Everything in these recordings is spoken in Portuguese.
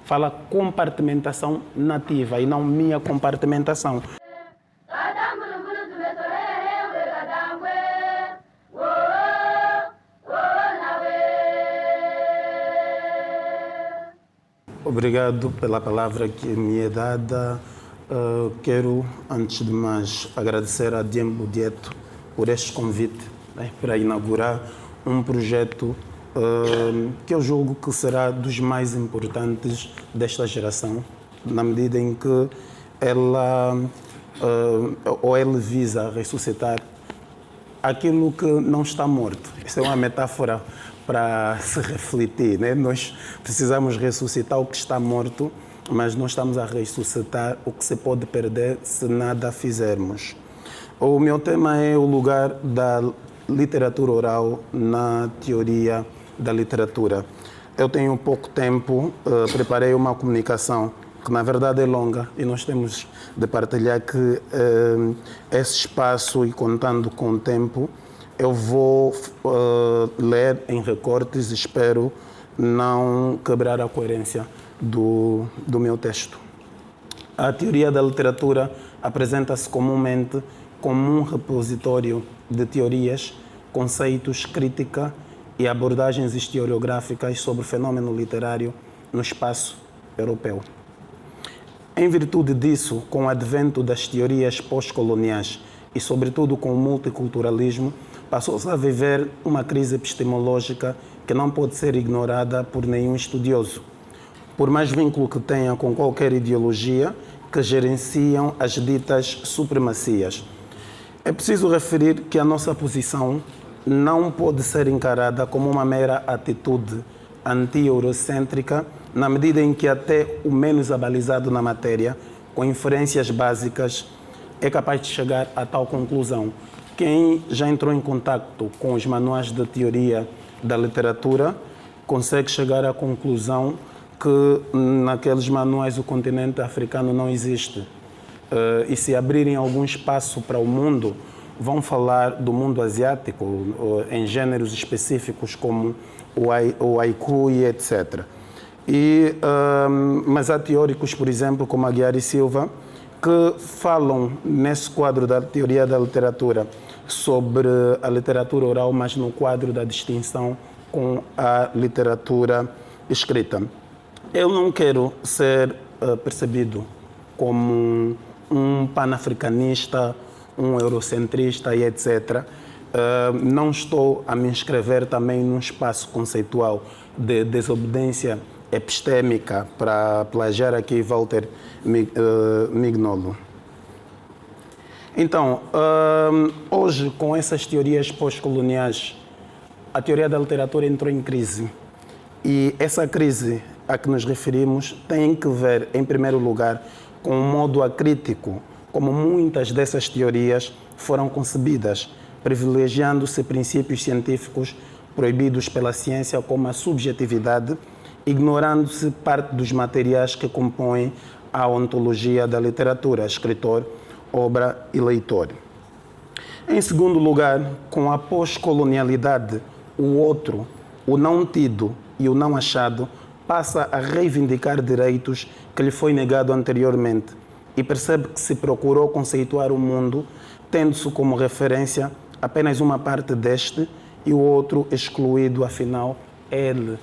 fala compartimentação nativa e não minha compartimentação. Obrigado pela palavra que me é dada. Quero, antes de mais, agradecer a Diembo Dieto por este convite, né, para inaugurar um projeto que eu julgo que será dos mais importantes desta geração, na medida em que ele visa ressuscitar aquilo que não está morto. Isso é uma metáfora para se refletir, né? Nós precisamos ressuscitar o que está morto, mas não estamos a ressuscitar o que se pode perder se nada fizermos. O meu tema é o lugar da literatura oral na teoria da literatura. Eu tenho pouco tempo, preparei uma comunicação que na verdade é longa e nós temos de partilhar que esse espaço, e contando com o tempo, eu vou ler em recortes e espero não quebrar a coerência do meu texto. A teoria da literatura apresenta-se comumente como um repositório de teorias, conceitos, crítica e abordagens historiográficas sobre o fenômeno literário no espaço europeu. Em virtude disso, com o advento das teorias pós-coloniais e, sobretudo, com o multiculturalismo, passou-se a viver uma crise epistemológica que não pode ser ignorada por nenhum estudioso, por mais vínculo que tenha com qualquer ideologia que gerenciam as ditas supremacias. É preciso referir que a nossa posição não pode ser encarada como uma mera atitude anti-eurocêntrica, na medida em que até o menos abalizado na matéria, com inferências básicas, é capaz de chegar a tal conclusão. Quem já entrou em contato com os manuais de teoria da literatura consegue chegar à conclusão que naqueles manuais o continente africano não existe. E se abrirem algum espaço para o mundo, vão falar do mundo asiático, em gêneros específicos como o haiku e etc. Mas há teóricos, por exemplo, como Aguiar e Silva, que falam nesse quadro da teoria da literatura sobre a literatura oral, mas no quadro da distinção com a literatura escrita. Eu não quero ser percebido como um panafricanista, um eurocentrista e etc. Não estou a me inscrever também num espaço conceitual de desobediência epistêmica, para plagiar aqui Walter Mignolo. Então, hoje, com essas teorias pós-coloniais, a teoria da literatura entrou em crise. E essa crise a que nos referimos tem que ver, em primeiro lugar, com o modo acrítico como muitas dessas teorias foram concebidas, privilegiando-se princípios científicos proibidos pela ciência, como a subjetividade, ignorando-se parte dos materiais que compõem a ontologia da literatura, escritor, obra e leitor. Em segundo lugar, com a pós-colonialidade, o outro, o não tido e o não achado, passa a reivindicar direitos que lhe foi negado anteriormente e percebe que se procurou conceituar o mundo tendo-se como referência apenas uma parte deste e o outro excluído, afinal, é ele.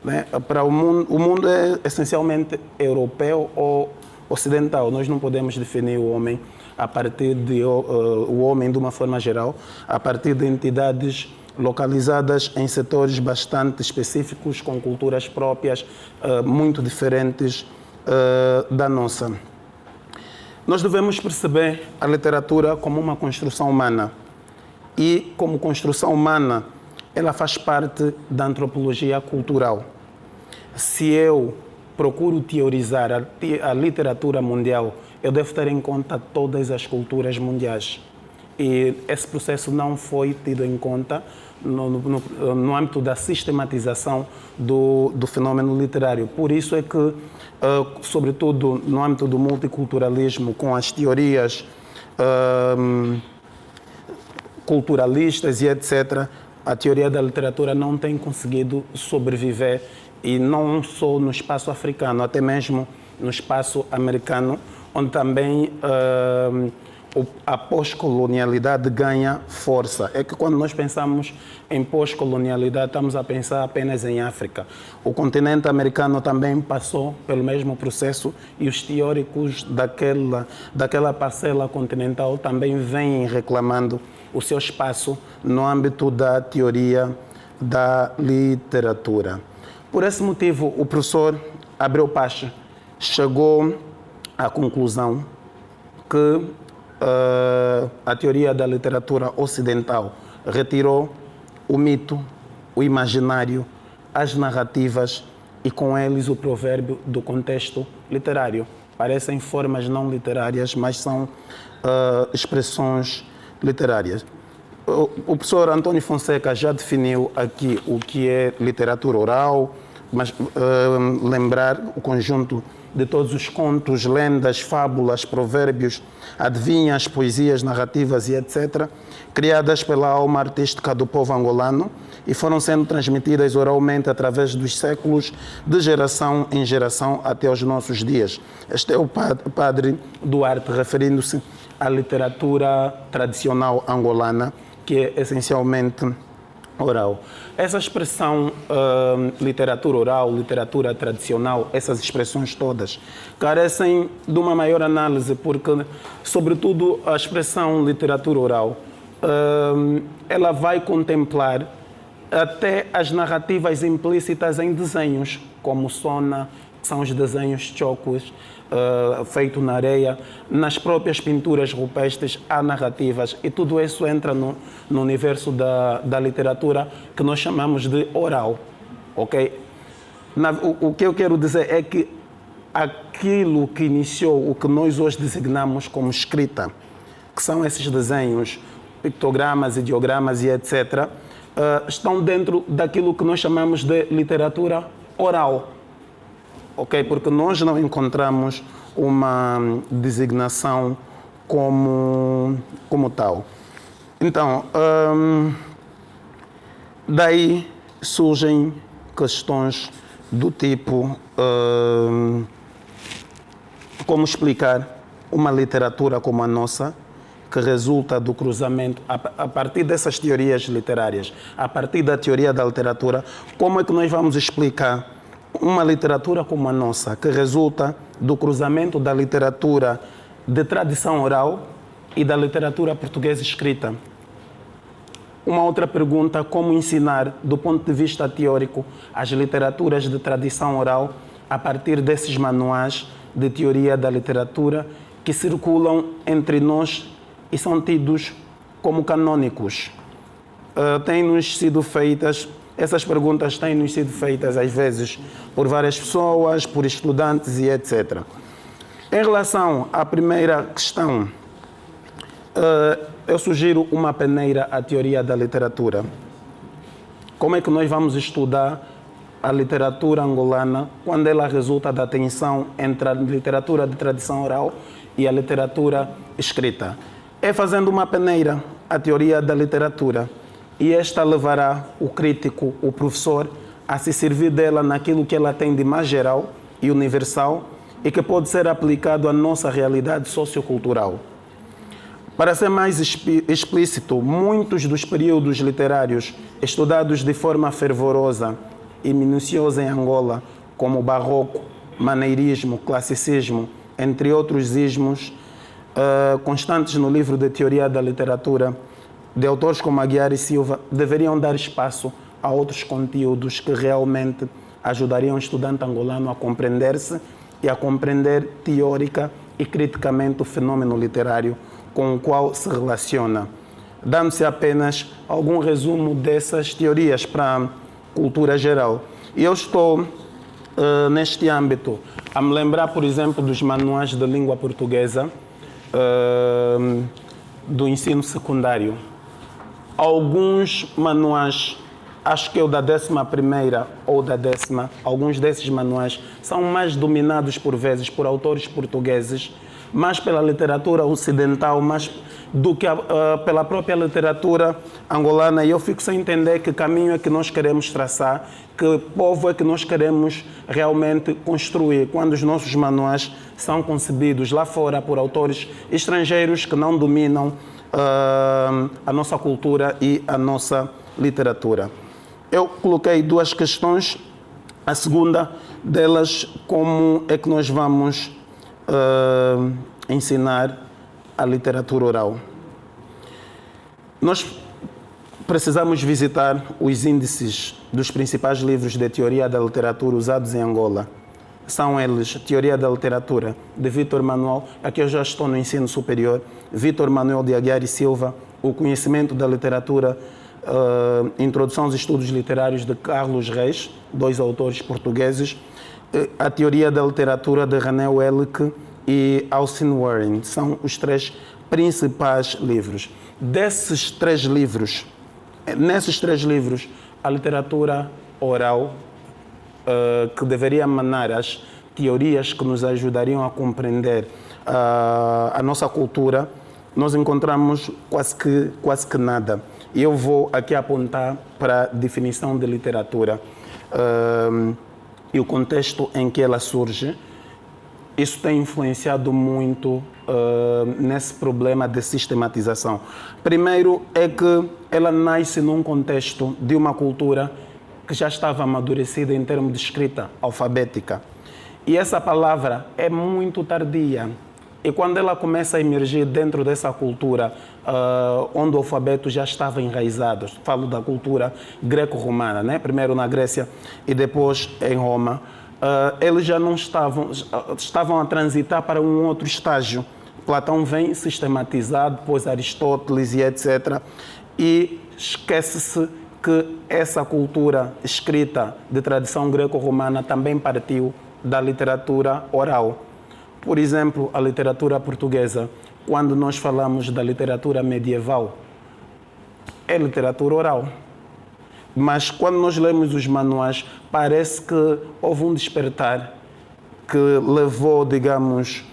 Né? Para o mundo é essencialmente europeu ou ocidental. Nós não podemos definir o homem a partir de o homem de uma forma geral, a partir de entidades localizadas em setores bastante específicos, com culturas próprias, muito diferentes da nossa. Nós devemos perceber a literatura como uma construção humana e, como construção humana, ela faz parte da antropologia cultural. Se eu procuro teorizar a literatura mundial, eu devo ter em conta todas as culturas mundiais. E esse processo não foi tido em conta no âmbito da sistematização do fenômeno literário. Por isso é que, sobretudo no âmbito do multiculturalismo, com as teorias culturalistas e etc., a teoria da literatura não tem conseguido sobreviver e não só no espaço africano, até mesmo no espaço americano, onde também a pós-colonialidade ganha força. É que quando nós pensamos em pós-colonialidade, estamos a pensar apenas em África. O continente americano também passou pelo mesmo processo e os teóricos daquela parcela continental também vêm reclamando o seu espaço no âmbito da teoria da literatura. Por esse motivo, o professor Abreu Pache chegou à conclusão que a teoria da literatura ocidental retirou o mito, o imaginário, as narrativas e com eles o provérbio do contexto literário. Parecem formas não literárias, mas são expressões literárias. O professor António Fonseca já definiu aqui o que é literatura oral, mas lembrar o conjunto de todos os contos, lendas, fábulas, provérbios, adivinhas, poesias, narrativas e etc., criadas pela alma artística do povo angolano e foram sendo transmitidas oralmente através dos séculos, de geração em geração até os nossos dias. Este é o padre Duarte, referindo-se à literatura tradicional angolana, que é essencialmente oral. Essa expressão literatura oral, literatura tradicional, essas expressões todas carecem de uma maior análise porque, sobretudo, a expressão literatura oral, ela vai contemplar até as narrativas implícitas em desenhos, como Sona, que são os desenhos chocos, feito na areia, nas próprias pinturas rupestres há narrativas e tudo isso entra no universo da literatura que nós chamamos de oral, ok? O que eu quero dizer é que aquilo que iniciou o que nós hoje designamos como escrita, que são esses desenhos, pictogramas, ideogramas e etc., estão dentro daquilo que nós chamamos de literatura oral. Ok? Porque nós não encontramos uma designação como tal. Então, daí surgem questões do tipo como explicar uma literatura como a nossa, que resulta do cruzamento, a partir dessas teorias literárias, a partir da teoria da literatura, como é que nós vamos explicar uma literatura como a nossa, que resulta do cruzamento da literatura de tradição oral e da literatura portuguesa escrita? Uma outra pergunta, como ensinar, do ponto de vista teórico, as literaturas de tradição oral a partir desses manuais de teoria da literatura que circulam entre nós e são tidos como canônicos. Têm-nos sido feitas, essas perguntas têm-nos sido feitas às vezes por várias pessoas, por estudantes e etc. Em relação à primeira questão, eu sugiro uma peneira à teoria da literatura. Como é que nós vamos estudar a literatura angolana quando ela resulta da tensão entre a literatura de tradição oral e a literatura escrita? É fazendo uma peneira à teoria da literatura e esta levará o crítico, o professor, a se servir dela naquilo que ela tem de mais geral e universal e que pode ser aplicado à nossa realidade sociocultural. Para ser mais explícito, muitos dos períodos literários estudados de forma fervorosa e minuciosa em Angola, como o barroco, maneirismo, classicismo, entre outros ismos, constantes no livro de teoria da literatura, de autores como Aguiar e Silva, deveriam dar espaço a outros conteúdos que realmente ajudariam o estudante angolano a compreender-se e a compreender teórica e criticamente o fenômeno literário com o qual se relaciona. Dando-se apenas algum resumo dessas teorias para a cultura geral. E eu estou, neste âmbito, a me lembrar, por exemplo, dos manuais de língua portuguesa do ensino secundário. Alguns manuais, acho que é o da 11ª ou da 10ª, alguns desses manuais são mais dominados por vezes por autores portugueses mais pela literatura ocidental, mais do que pela própria literatura angolana. E eu fico sem entender que caminho é que nós queremos traçar, que povo é que nós queremos realmente construir, quando os nossos manuais são concebidos lá fora por autores estrangeiros que não dominam a nossa cultura e a nossa literatura. Eu coloquei duas questões. A segunda delas, como é que nós vamos ensinar a literatura oral? Nós precisamos visitar os índices dos principais livros de teoria da literatura usados em Angola. São eles Teoria da Literatura, de Vítor Manuel, aqui eu já estou no ensino superior, Vítor Manuel de Aguiar e Silva, O Conhecimento da Literatura, Introdução aos Estudos Literários, de Carlos Reis, 2 autores portugueses, A Teoria da Literatura, de René Welleck e Austin Warren. São os 3 principais livros. Nesses 3 livros, a literatura oral, que deveria emanar as teorias que nos ajudariam a compreender a nossa cultura, nós encontramos quase que nada. E eu vou aqui apontar para a definição de literatura e o contexto em que ela surge. Isso tem influenciado muito nesse problema de sistematização. Primeiro é que ela nasce num contexto de uma cultura que já estava amadurecida em termos de escrita alfabética. E essa palavra é muito tardia. E quando ela começa a emergir dentro dessa cultura, onde o alfabeto já estava enraizado, falo da cultura greco-romana, né? Primeiro na Grécia e depois em Roma, eles já não estavam a transitar para um outro estágio. Platão vem sistematizado, depois Aristóteles e etc. E esquece-se que essa cultura escrita de tradição greco-romana também partiu da literatura oral. Por exemplo, a literatura portuguesa, quando nós falamos da literatura medieval, é literatura oral. Mas quando nós lemos os manuais, parece que houve um despertar que levou, digamos,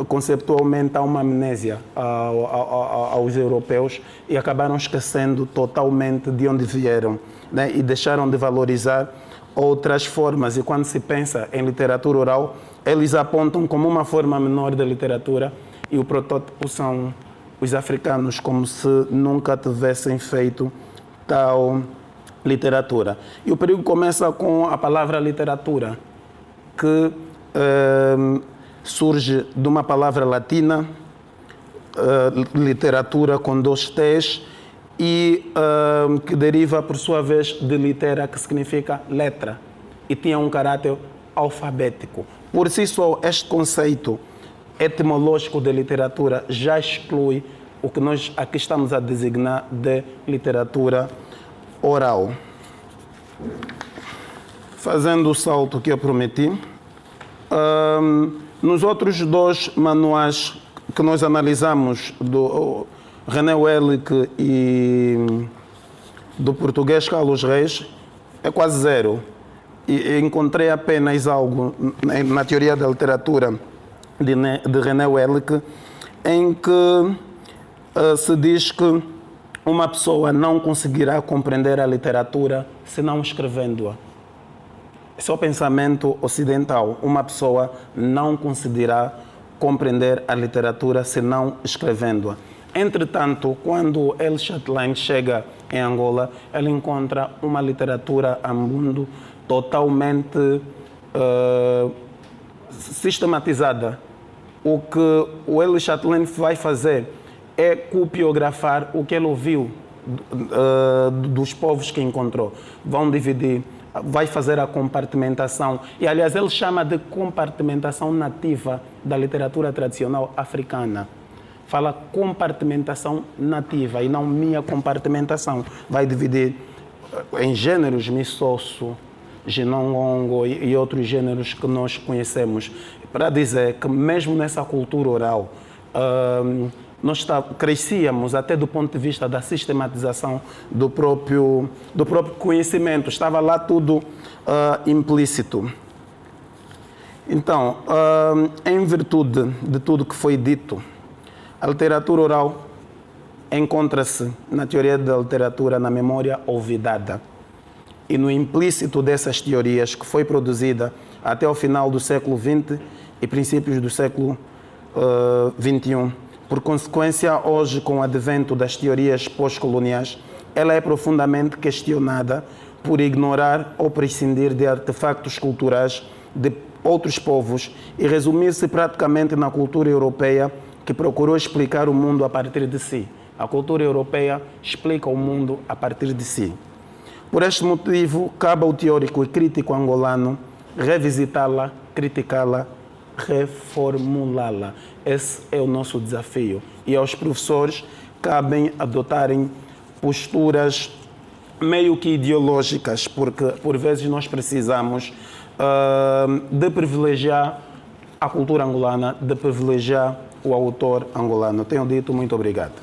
conceptualmente a uma amnésia aos europeus e acabaram esquecendo totalmente de onde vieram, né? E deixaram de valorizar outras formas. E quando se pensa em literatura oral, eles apontam como uma forma menor da literatura e o protótipo são os africanos, como se nunca tivessem feito tal literatura. E o perigo começa com a palavra literatura, que surge de uma palavra latina, literatura com 2 T's, e que deriva, por sua vez, de litera, que significa letra, e tinha um caráter alfabético. Por si só, este conceito etimológico de literatura já exclui o que nós aqui estamos a designar de literatura oral. Fazendo o salto que eu prometi, nos outros 2 manuais que nós analisamos, do René Welleck e do português Carlos Reis, é quase zero. E encontrei apenas algo na teoria da literatura de René Welleck, em que se diz que uma pessoa não conseguirá compreender a literatura senão escrevendo-a. Esse é o pensamento ocidental. Uma pessoa não conseguirá compreender a literatura senão escrevendo-a. Entretanto, quando El Chatelain chega em Angola, ele encontra uma literatura ambundo totalmente sistematizada. O que o El Chatelain vai fazer é copiografar o que ele ouviu dos povos que encontrou. Vão dividir, vai fazer a compartimentação. E, aliás, ele chama de compartimentação nativa da literatura tradicional africana. Fala compartimentação nativa e não minha compartimentação. Vai dividir em gêneros missosso, ginongongo e outros gêneros que nós conhecemos. Para dizer que mesmo nessa cultura oral, nós crescíamos até do ponto de vista da sistematização do próprio conhecimento. Estava lá tudo implícito. Então, em virtude de tudo que foi dito, a literatura oral encontra-se na teoria da literatura na memória olvidada. E no implícito dessas teorias, que foi produzida até o final do século XX e princípios do século XXI. Por consequência, hoje, com o advento das teorias pós-coloniais, ela é profundamente questionada por ignorar ou prescindir de artefactos culturais de outros povos e resumir-se praticamente na cultura europeia, que procurou explicar o mundo a partir de si. A cultura europeia explica o mundo a partir de si. Por este motivo, cabe ao teórico e crítico angolano revisitá-la, criticá-la, reformulá-la. Esse é o nosso desafio. E aos professores cabem adotarem posturas meio que ideológicas, porque por vezes nós precisamos de privilegiar a cultura angolana, de privilegiar o autor angolano. Tenho dito, muito obrigado.